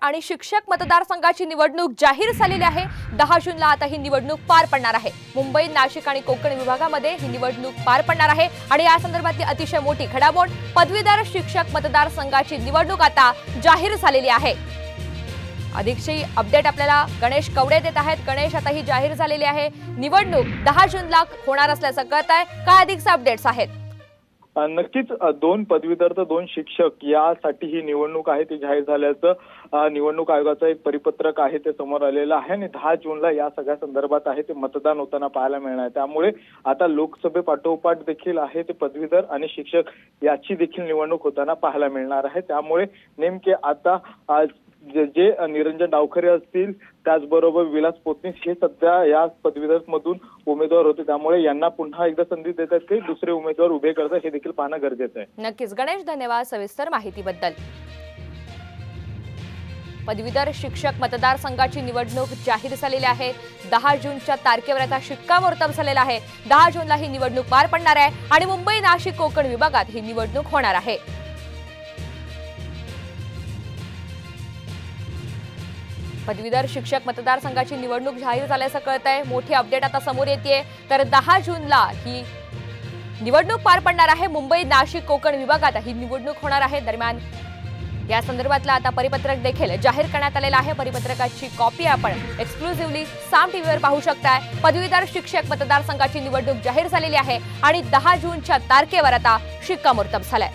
आणि शिक्षक मतदारसंघाची निवडणूक जाहीर झालेली आहे। 10 जूनला आता ही निवडणूक पार पडणार आहे। मुंबई, नाशिक आणि कोकण विभागामध्ये ही निवडणूक पार पडणार आहे आणि या संदर्भातली अतिशय मोठी घडामोड पदवीधर शिक्षक मतदारसंघाची निवडणूक आता जाहीर झालेली आहे। अधिकची अपडेट आपल्याला गणेश कवडे देत आहेत। गणेश, आता ही जाहीर झालेली आहे निवडणूक 10 जूनला होणार असल्याचं कळत आहे, काय अधिकचे अपडेट्स आहेत? नक्कीच 2 पदवीधर तर 2 शिक्षक यासाठी ही निवडणूक आहे ती जाहीर झाल्याचं निवडणूक आयोगाचं एक परिपत्रक आहे ते समोर आलेलं आहे आणि 10 जूनला या सगळ्या संदर्भात आहे ते मतदान होताना पाहायला मिळणार आहे। त्यामुळे आता लोकसभेपाठोपाठ देखील आहे ते पदवीधर आणि शिक्षक याची देखील निवडणूक होताना पाहायला मिळणार आहे। त्यामुळे नेमके आता जे निरंजन डावखरे असतील, त्याचबरोबर विलास पोतनीस हे सध्या या पदवीधर मधून उमेदवार होते, त्यामुळे यांना पुन्हा एकदा संधी देतात की दुसरे उमेदवार उभे करतात हे देखील पाहणं गरजेचं आहे। नक्कीच गणेश, धन्यवाद सविस्तर माहितीबद्दल। पदवीधर शिक्षक मतदारसंघाची निवडणूक जाहीर झालेली आहे। 10 जूनच्या तारखेवर आता शिक्कामोर्तब झालेला आहे। 10 जूनला ही निवडणूक पार पडणार आहे आणि मुंबई, नाशिक, कोकण विभागात ही निवडणूक होणार आहे। पदवीधर शिक्षक मतदारसंघाची निवडणूक जाहीर झाल्याचं कळत आहे। मोठी अपडेट आता समोर येते, तर 10 जूनला ही निवडणूक पार पडणार आहे। मुंबई, नाशिक, कोकण विभागात ही निवडणूक होणार आहे। दरम्यान या संदर्भातला आता परिपत्रक देखील जाहीर करण्यात आलेलं आहे। परिपत्रकाची कॉपी आपण एक्सक्लुझिव्हली साम टीव्हीवर पाहू शकताय। पदवीधर शिक्षक मतदारसंघाची निवडणूक जाहीर झालेली आहे आणि 10 जूनच्या तारखेवर आता शिक्कामोर्तब झालाय।